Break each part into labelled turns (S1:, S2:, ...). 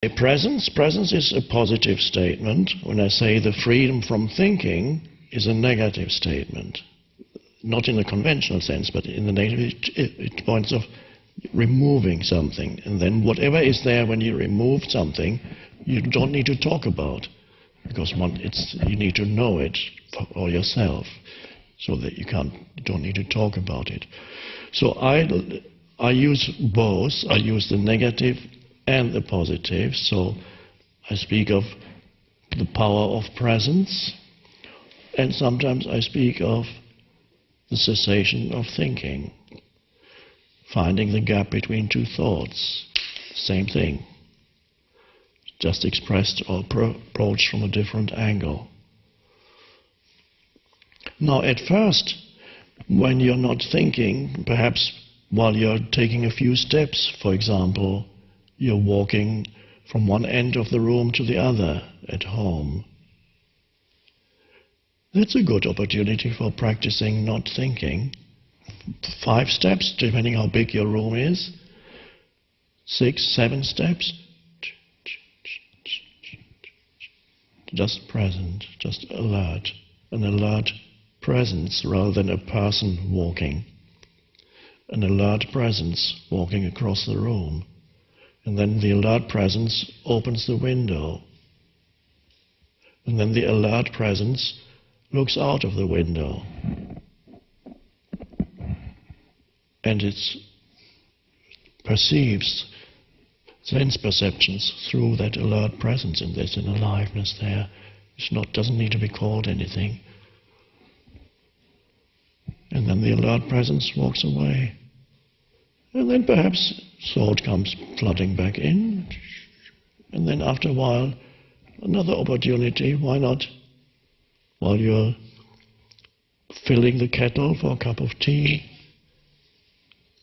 S1: Presence is a positive statement. When I say the freedom from thinking is a negative statement. Not in a conventional sense, but in the negative, it points of removing something. And then whatever is there when you remove something, you don't need to talk about. Because you need to know it for yourself. So that you don't need to talk about it. So I use both. I use the negative and the positive. So I speak of the power of presence, and sometimes I speak of the cessation of thinking, finding the gap between two thoughts. Same thing, just expressed or approached from a different angle. Now, at first, when you're not thinking, perhaps while you're taking a few steps, for example, you're walking from one end of the room to the other at home. That's a good opportunity for practicing not thinking. 5 steps, depending how big your room is. 6, 7 steps. Just present, just alert. An alert presence rather than a person walking. An alert presence walking across the room. And then the alert presence opens the window. And then the alert presence looks out of the window. And it perceives sense perceptions through that alert presence, and there's an aliveness there. Doesn't need to be called anything. And then the alert presence walks away. And then perhaps thought comes flooding back in. And then after a while, another opportunity. Why not? While you're filling the kettle for a cup of tea,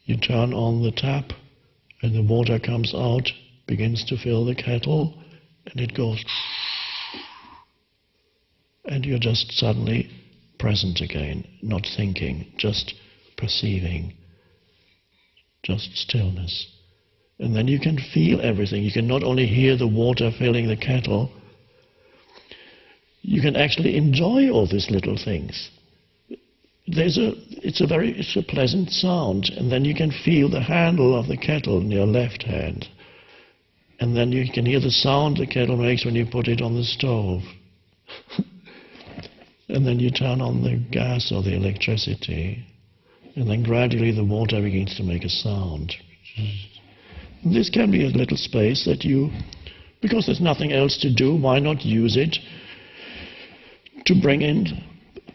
S1: you turn on the tap and the water comes out, begins to fill the kettle, and it goes. And you're just suddenly present again, not thinking, just perceiving, just stillness. And then you can feel everything. You can not only hear the water filling the kettle, you can actually enjoy all these little things. It's a pleasant sound, and then you can feel the handle of the kettle in your left hand. And then you can hear the sound the kettle makes when you put it on the stove. And then you turn on the gas or the electricity, and then gradually the water begins to make a sound. This can be a little space that because there's nothing else to do, why not use it to bring in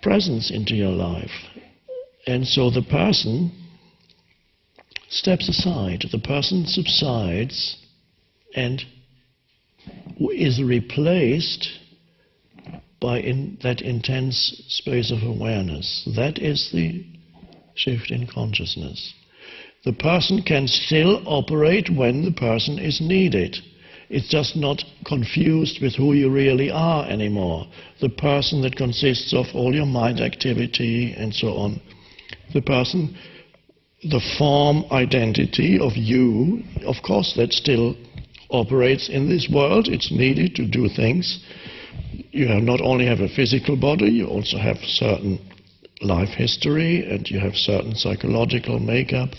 S1: presence into your life? And so the person steps aside, the person subsides and is replaced by that intense space of awareness. That is the shift in consciousness. The person can still operate when the person is needed. It's just not confused with who you really are anymore. The person that consists of all your mind activity and so on. The person, the form identity of you, of course that still operates in this world. It's needed to do things. You not only have a physical body, you also have certain life history, and you have certain psychological makeup.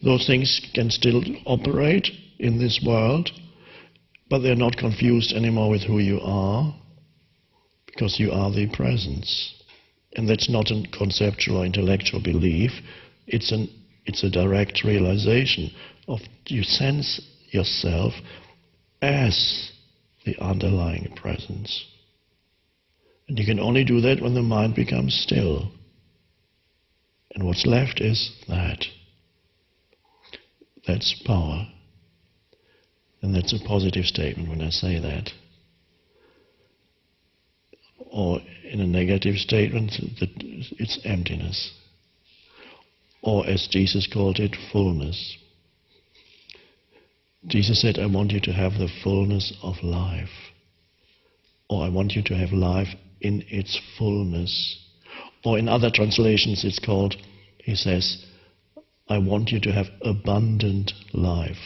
S1: Those things can still operate in this world, but they're not confused anymore with who you are, because you are the presence. And that's not a conceptual or intellectual belief. It's a direct realization of you sense yourself as the underlying presence. And you can only do that when the mind becomes still. And what's left is that. That's power. And that's a positive statement when I say that. Or in a negative statement, that it's emptiness. Or as Jesus called it, fullness. Jesus said, I want you to have the fullness of life. Or I want you to have life in its fullness. Or in other translations it's called, he says, I want you to have abundant life.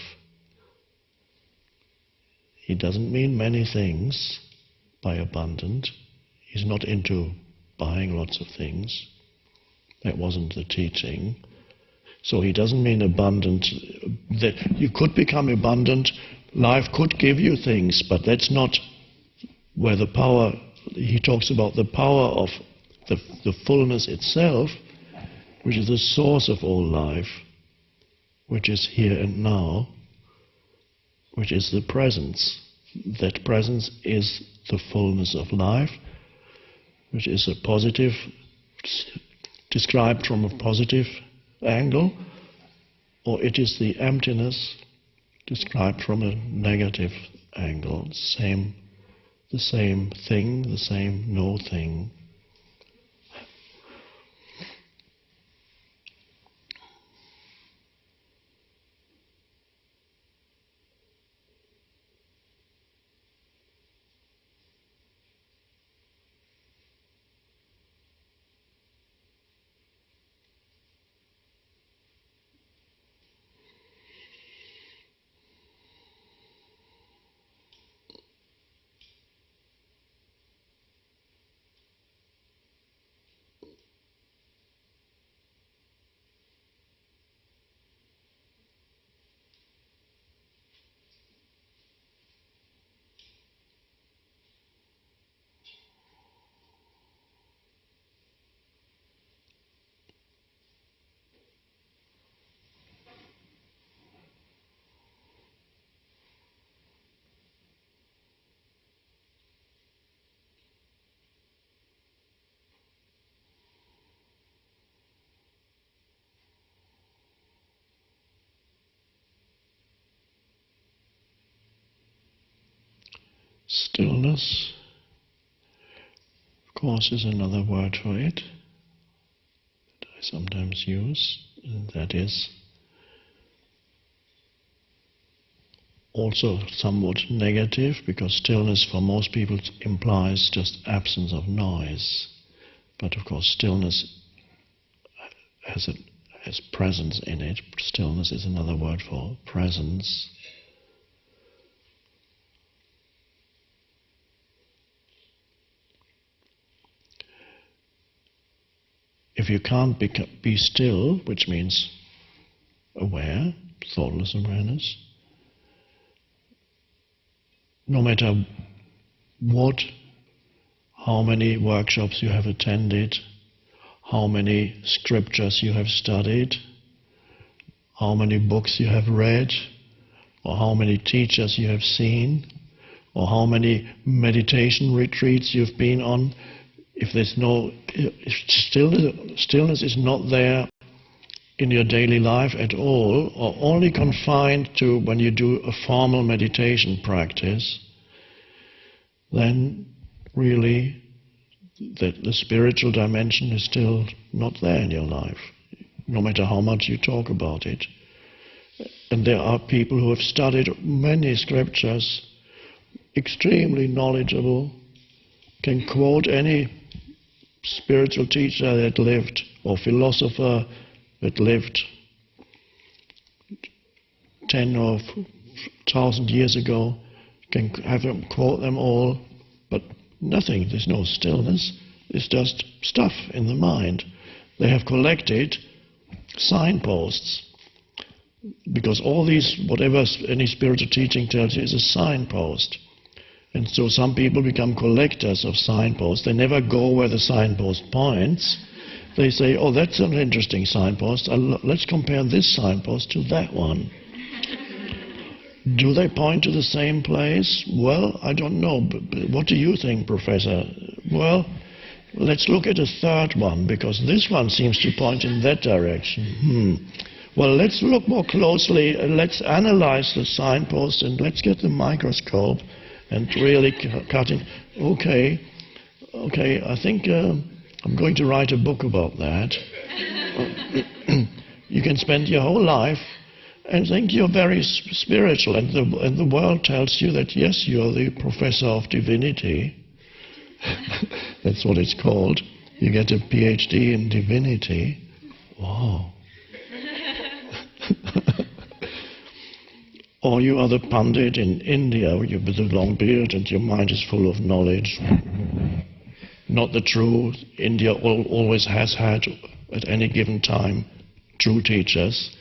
S1: He doesn't mean many things by abundant. He's not into buying lots of things. That wasn't the teaching. So he doesn't mean abundant, that you could become abundant, life could give you things, but that's not where the power, he talks about the power of the fullness itself, which is the source of all life, which is here and now, which is the presence. That presence is the fullness of life, which is a positive, described from a positive angle, or it is the emptiness described from a negative angle. The same thing, the same no thing. Stillness, of course, is another word for it that I sometimes use, and that is also somewhat negative, because stillness for most people implies just absence of noise. But of course stillness has presence in it. Stillness is another word for presence. If you can't be still, which means aware, thoughtless awareness, no matter how many workshops you have attended, how many scriptures you have studied, how many books you have read, or how many teachers you have seen, or how many meditation retreats you've been on, if there's no stillness is not there in your daily life at all, or only confined to when you do a formal meditation practice, then really the spiritual dimension is still not there in your life, no matter how much you talk about it. And there are people who have studied many scriptures, extremely knowledgeable, can quote any spiritual teacher that lived, or philosopher that lived 10 or 1,000 years ago, can have them quote them all, but nothing, there's no stillness, it's just stuff in the mind. They have collected signposts, because all these, whatever any spiritual teaching tells you, is a signpost. And so some people become collectors of signposts. They never go where the signpost points. They say, oh, that's an interesting signpost. Let's compare this signpost to that one. Do they point to the same place? Well, I don't know. But what do you think, Professor? Well, let's look at a third one, because this one seems to point in that direction. Well, let's look more closely. Let's analyze the signpost, and let's get the microscope and really cutting. Okay, I think I'm going to write a book about that. You can spend your whole life and think you're very spiritual, and the world tells you that, yes, you're the professor of divinity. That's what it's called. You get a PhD in divinity. Wow. Or you are the Pandit in India, you with a long beard and your mind is full of knowledge. Not the true. India always has had, at any given time, true teachers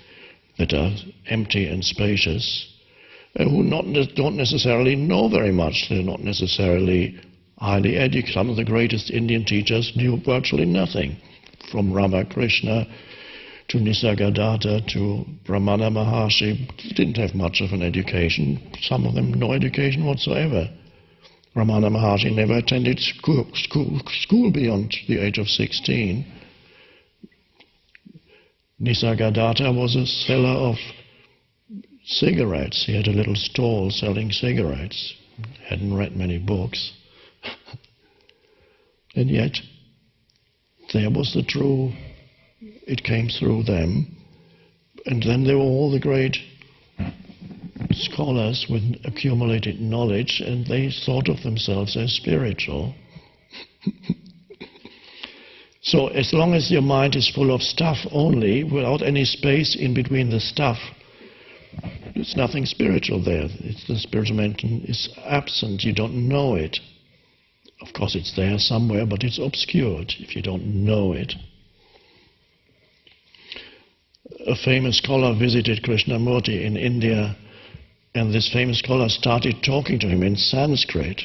S1: that are empty and spacious, who don't necessarily know very much. They're not necessarily highly educated. Some of the greatest Indian teachers knew virtually nothing, from Ramakrishna to Nisargadatta to Brahmana Maharshi. Didn't have much of an education. Some of them no education whatsoever. Brahmana Maharshi never attended school beyond the age of 16. Nisargadatta was a seller of cigarettes. He had a little stall selling cigarettes. Hadn't read many books. And yet, there was the true. It came through them. And then there were all the great scholars with accumulated knowledge, and they thought of themselves as spiritual. So as long as your mind is full of stuff only, without any space in between the stuff, there's nothing spiritual there. The spiritual dimension is absent. You don't know it. Of course it's there somewhere, but it's obscured if you don't know it. A famous scholar visited Krishnamurti in India, and this famous scholar started talking to him in Sanskrit.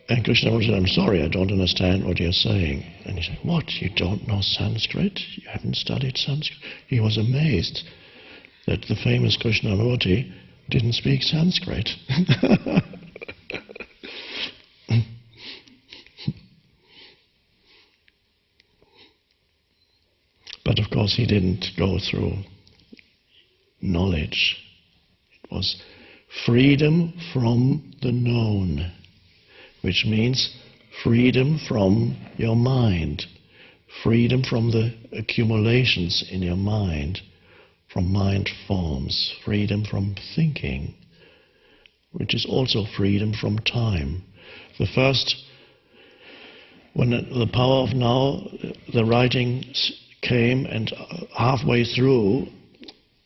S1: And Krishnamurti said, "I'm sorry, I don't understand what you're saying." And he said, "What, you don't know Sanskrit? You haven't studied Sanskrit?" He was amazed that the famous Krishnamurti didn't speak Sanskrit. But of course he didn't go through knowledge. It was freedom from the known, which means freedom from your mind, freedom from the accumulations in your mind, from mind forms, freedom from thinking, which is also freedom from time. The first, when the power of now, the writing came, and halfway through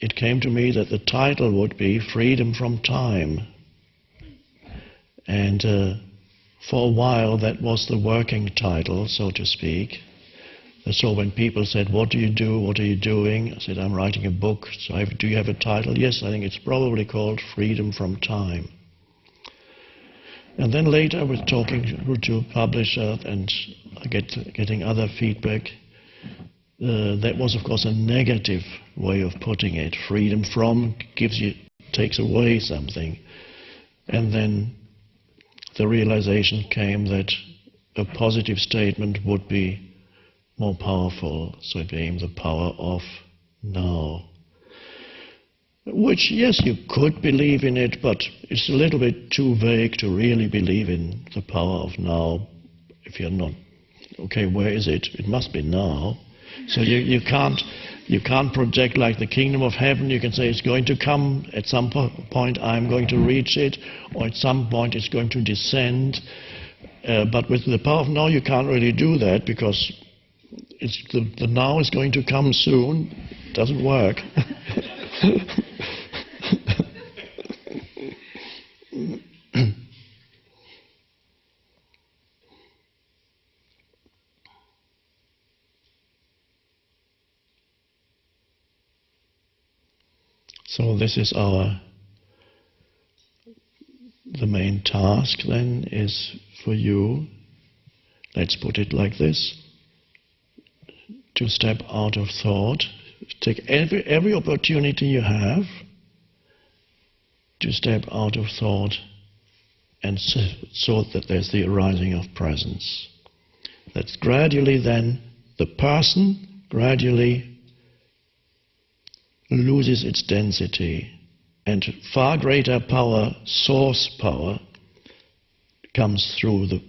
S1: it came to me that the title would be Freedom from Time. And for a while that was the working title, so to speak. And so when people said, "What do you do? What are you doing?" I said, "I'm writing a book." So do you have a title? "Yes, I think it's probably called Freedom from Time." And then later, with talking to a publisher and getting other feedback, that was, of course, a negative way of putting it. Freedom from takes away something. And then the realization came that a positive statement would be more powerful. So it became the power of now. Which, yes, you could believe in it, but it's a little bit too vague to really believe in the power of now if you're not, okay, where is it? It must be now. So you can't project like the kingdom of heaven. You can say it's going to come at some point, I'm going to reach it, or at some point it's going to descend. But with the power of now you can't really do that, because the now is going to come soon. It doesn't work. So this is the main task then is for you, let's put it like this, to step out of thought, take every opportunity you have to step out of thought, and so that there's the arising of presence. That's gradually then the person gradually loses its density, and far greater power, source power, comes through the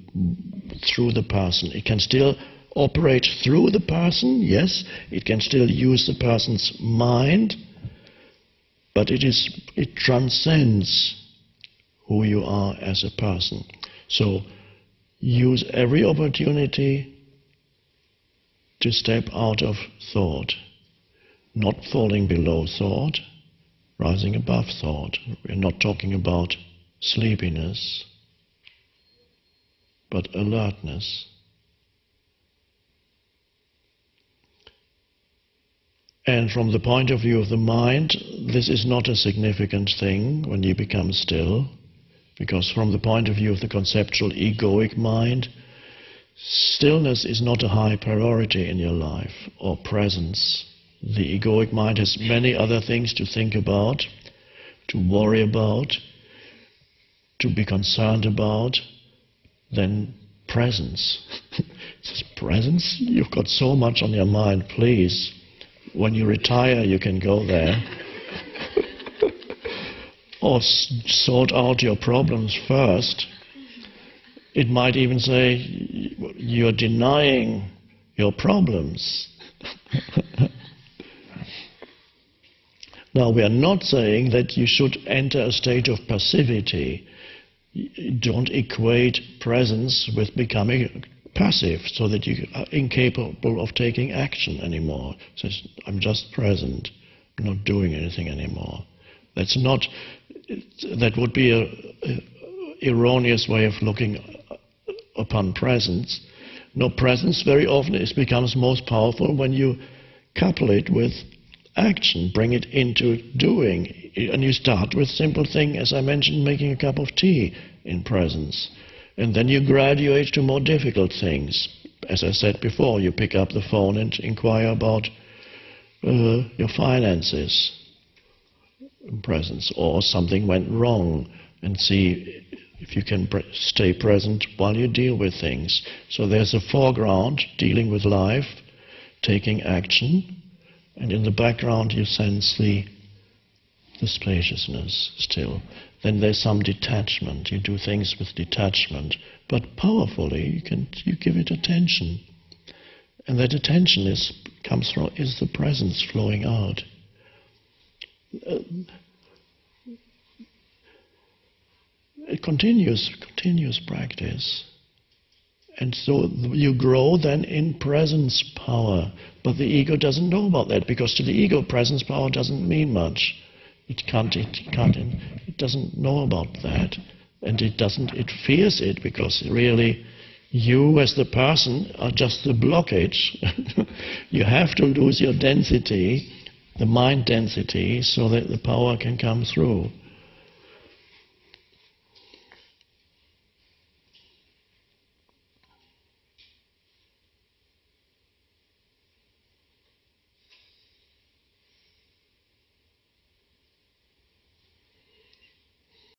S1: person. It can still operate through the person, yes, it can still use the person's mind, but it transcends who you are as a person. So use every opportunity to step out of thought. Not falling below thought, rising above thought. We're not talking about sleepiness, but alertness. And from the point of view of the mind, this is not a significant thing when you become still, because from the point of view of the conceptual egoic mind, stillness is not a high priority in your life, or presence. The egoic mind has many other things to think about, to worry about, to be concerned about, than presence. Says, presence? You've got so much on your mind, please. When you retire, you can go there. Or sort out your problems first. It might even say, you're denying your problems. Now, we are not saying that you should enter a state of passivity. Don't equate presence with becoming passive, so that you are incapable of taking action anymore. So I'm just present, I'm not doing anything anymore. That would be an erroneous way of looking upon presence. No, presence very often becomes most powerful when you couple it with action, bring it into doing. And you start with simple thing, as I mentioned, making a cup of tea in presence. And then you graduate to more difficult things. As I said before, you pick up the phone and inquire about your finances in presence, or something went wrong, and see if you can stay present while you deal with things. So there's a foreground, dealing with life, taking action, and in the background you sense the spaciousness still. Then there's some detachment. You do things with detachment, but powerfully you give it attention. And that attention is the presence flowing out. It continuous practice. And so you grow then in presence power. But the ego doesn't know about that, because to the ego presence power doesn't mean much. It doesn't know about that. And it fears it, because really you as the person are just the blockage. You have to lose your density, the mind density, so that the power can come through.